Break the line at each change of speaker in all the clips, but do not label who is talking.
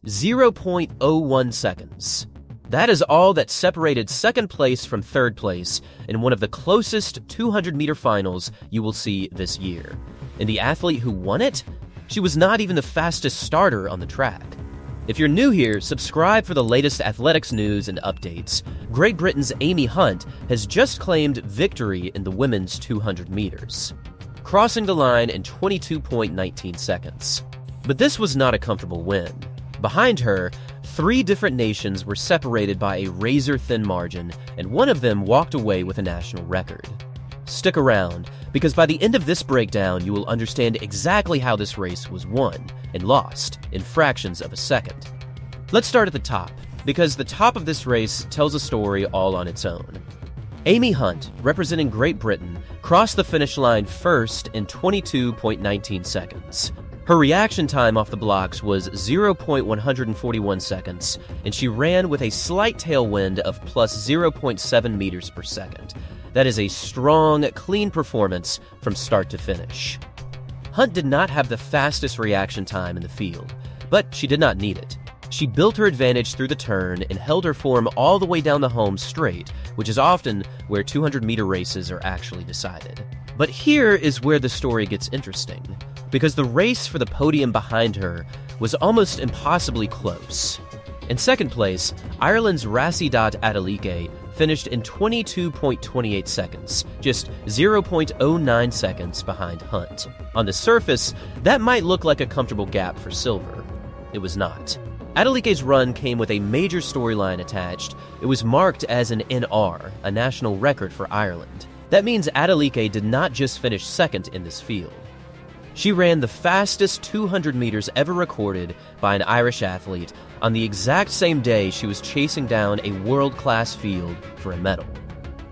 0.01 seconds. That is all that separated second place from third place in one of the closest 200-meter finals you will see this year. And the athlete who won it? She was not even the fastest starter on the track. If you're new here, subscribe for the latest athletics news and updates. Great Britain's Amy Hunt has just claimed victory in the women's 200 meters, crossing the line in 22.19 seconds. But this was not a comfortable win. Behind her, 3 different nations were separated by a razor-thin margin, and one of them walked away with a national record. Stick around, because by the end of this breakdown, you will understand exactly how this race was won and lost in fractions of a second. Let's start at the top, because the top of this race tells a story all on its own. Amy Hunt, representing Great Britain, crossed the finish line first in 22.19 seconds. Her reaction time off the blocks was 0.141 seconds, and she ran with a slight tailwind of plus 0.7 meters per second. That is a strong, clean performance from start to finish. Hunt did not have the fastest reaction time in the field, but she did not need it. She built her advantage through the turn and held her form all the way down the home straight, which is often where 200-meter races are actually decided. But here is where the story gets interesting, because the race for the podium behind her was almost impossibly close. In second place, Ireland's Rhasidat Adeleke finished in 22.28 seconds, just 0.09 seconds behind Hunt. On the surface, that might look like a comfortable gap for silver. It was not. Adeleke's run came with a major storyline attached. It was marked as an NR, a national record for Ireland. That means Adeleke did not just finish second in this field. She ran the fastest 200 meters ever recorded by an Irish athlete on the exact same day she was chasing down a world-class field for a medal.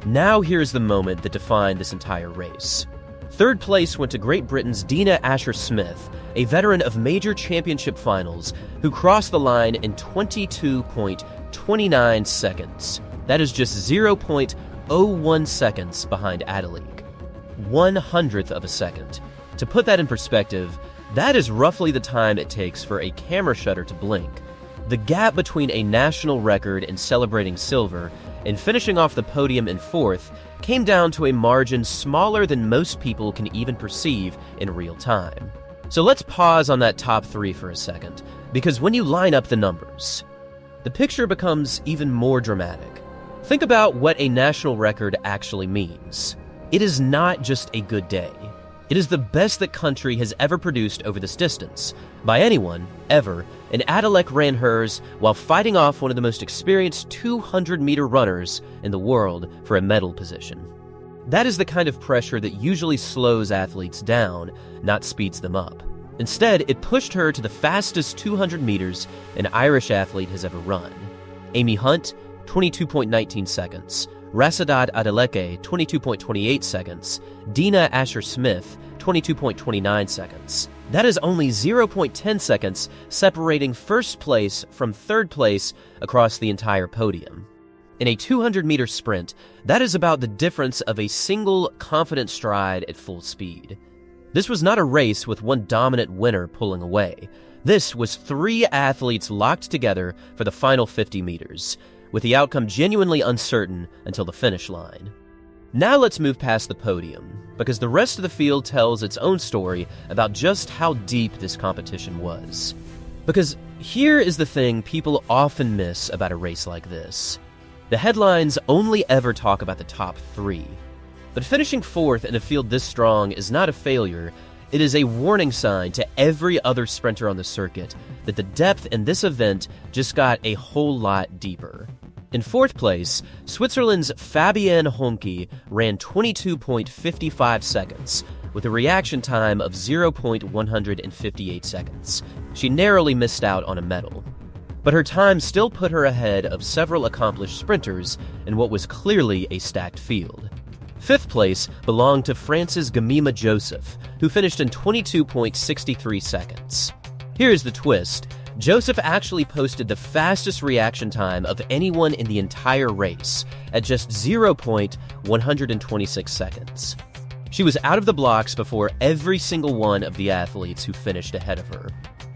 Now here's the moment that defined this entire race. Third place went to Great Britain's Dina Asher-Smith, a veteran of major championship finals, who crossed the line in 22.29 seconds. That is just 0.01 seconds behind Adeleke. 1/100th of a second. To put that in perspective, that is roughly the time it takes for a camera shutter to blink. The gap between a national record in celebrating silver and finishing off the podium in fourth came down to a margin smaller than most people can even perceive in real time. So let's pause on that top 3 for a second, because when you line up the numbers, the picture becomes even more dramatic. Think about what a national record actually means. It is not just a good day. It is the best that country has ever produced over this distance, by anyone, ever, and Adeleke ran hers while fighting off one of the most experienced 200-meter runners in the world for a medal position. That is the kind of pressure that usually slows athletes down, not speeds them up. Instead, it pushed her to the fastest 200 meters an Irish athlete has ever run. Amy Hunt, 22.19 seconds. Rhasidat Adeleke, 22.28 seconds. Dina Asher-Smith, 22.29 seconds. That is only 0.10 seconds separating first place from third place across the entire podium. In a 200-meter sprint, that is about the difference of a single confident stride at full speed. This was not a race with one dominant winner pulling away. This was 3 athletes locked together for the final 50 meters, with the outcome genuinely uncertain until the finish line. Now let's move past the podium, because the rest of the field tells its own story about just how deep this competition was. Because here is the thing people often miss about a race like this. The headlines only ever talk about the top 3. But finishing fourth in a field this strong is not a failure. It is a warning sign to every other sprinter on the circuit that the depth in this event just got a whole lot deeper. In fourth place, Switzerland's Fabienne Homke ran 22.55 seconds, with a reaction time of 0.158 seconds. She narrowly missed out on a medal. But her time still put her ahead of several accomplished sprinters in what was clearly a stacked field. Fifth place belonged to France's Gémima Joseph, who finished in 22.63 seconds. Here's the twist. Joseph actually posted the fastest reaction time of anyone in the entire race at just 0.126 seconds. She was out of the blocks before every single one of the athletes who finished ahead of her.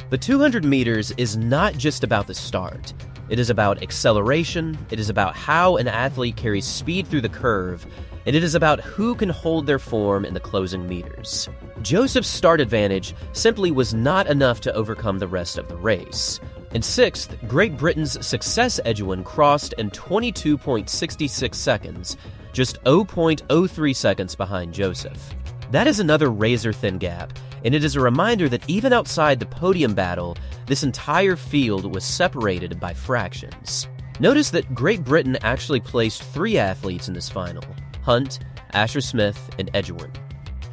But 200 meters is not just about the start. It is about acceleration, it is about how an athlete carries speed through the curve, and it is about who can hold their form in the closing meters. Joseph's start advantage simply was not enough to overcome the rest of the race. In sixth, Great Britain's Success Edwin crossed in 22.66 seconds, just 0.03 seconds behind Joseph. That is another razor-thin gap, and it is a reminder that even outside the podium battle, this entire field was separated by fractions. Notice that Great Britain actually placed 3 athletes in this final: Hunt, Asher-Smith, and Edwin.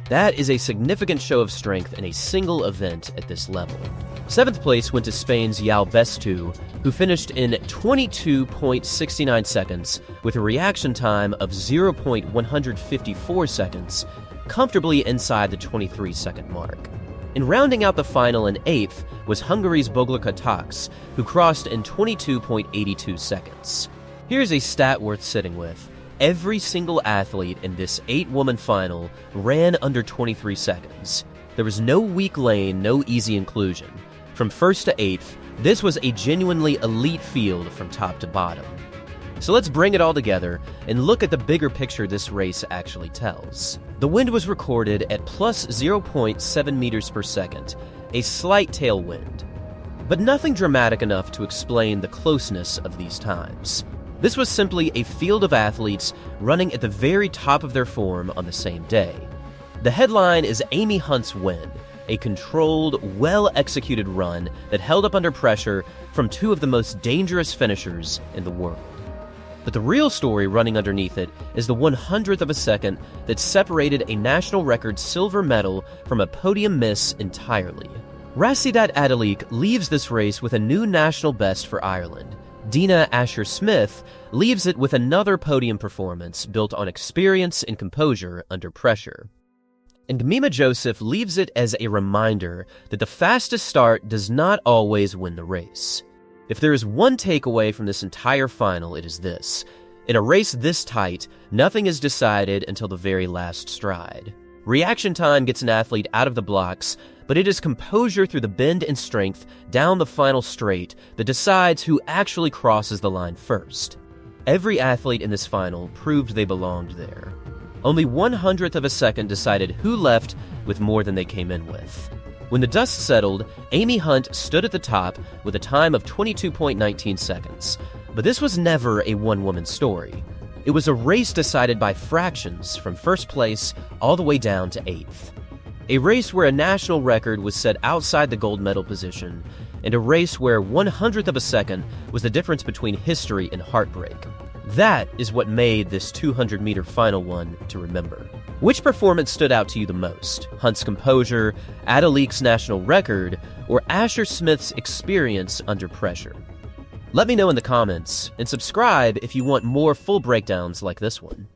That is a significant show of strength in a single event at this level. 7th place went to Spain's Yao Bestu, who finished in 22.69 seconds with a reaction time of 0.154 seconds, comfortably inside the 23-second mark. And rounding out the final in 8th was Hungary's Boglika Tax, who crossed in 22.82 seconds. Here's a stat worth sitting with. Every single athlete in this 8-woman final ran under 23 seconds. There was no weak lane, no easy inclusion. From 1st to 8th, this was a genuinely elite field from top to bottom. So let's bring it all together and look at the bigger picture this race actually tells. The wind was recorded at plus 0.7 meters per second, a slight tailwind, but nothing dramatic enough to explain the closeness of these times. This was simply a field of athletes running at the very top of their form on the same day. The headline is Amy Hunt's win, a controlled, well-executed run that held up under pressure from 2 of the most dangerous finishers in the world. But the real story running underneath it is the 100th of a second that separated a national record silver medal from a podium miss entirely. Rhasidat Adeleke leaves this race with a new national best for Ireland. Dina Asher-Smith leaves it with another podium performance built on experience and composure under pressure. And Gémima Joseph leaves it as a reminder that the fastest start does not always win the race. If there is one takeaway from this entire final, it is this. In a race this tight, nothing is decided until the very last stride. Reaction time gets an athlete out of the blocks, but it is composure through the bend and strength down the final straight that decides who actually crosses the line first. Every athlete in this final proved they belonged there. Only 100th of a second decided who left with more than they came in with. When the dust settled, Amy Hunt stood at the top with a time of 22.19 seconds. But this was never a one-woman story. It was a race decided by fractions from 1st place all the way down to 8th. A race where a national record was set outside the gold medal position, and a race where 100th of a second was the difference between history and heartbreak. That is what made this 200-meter final one to remember. Which performance stood out to you the most? Hunt's composure, Adeleke's national record, or Asher-Smith's experience under pressure? Let me know in the comments, and subscribe if you want more full breakdowns like this one.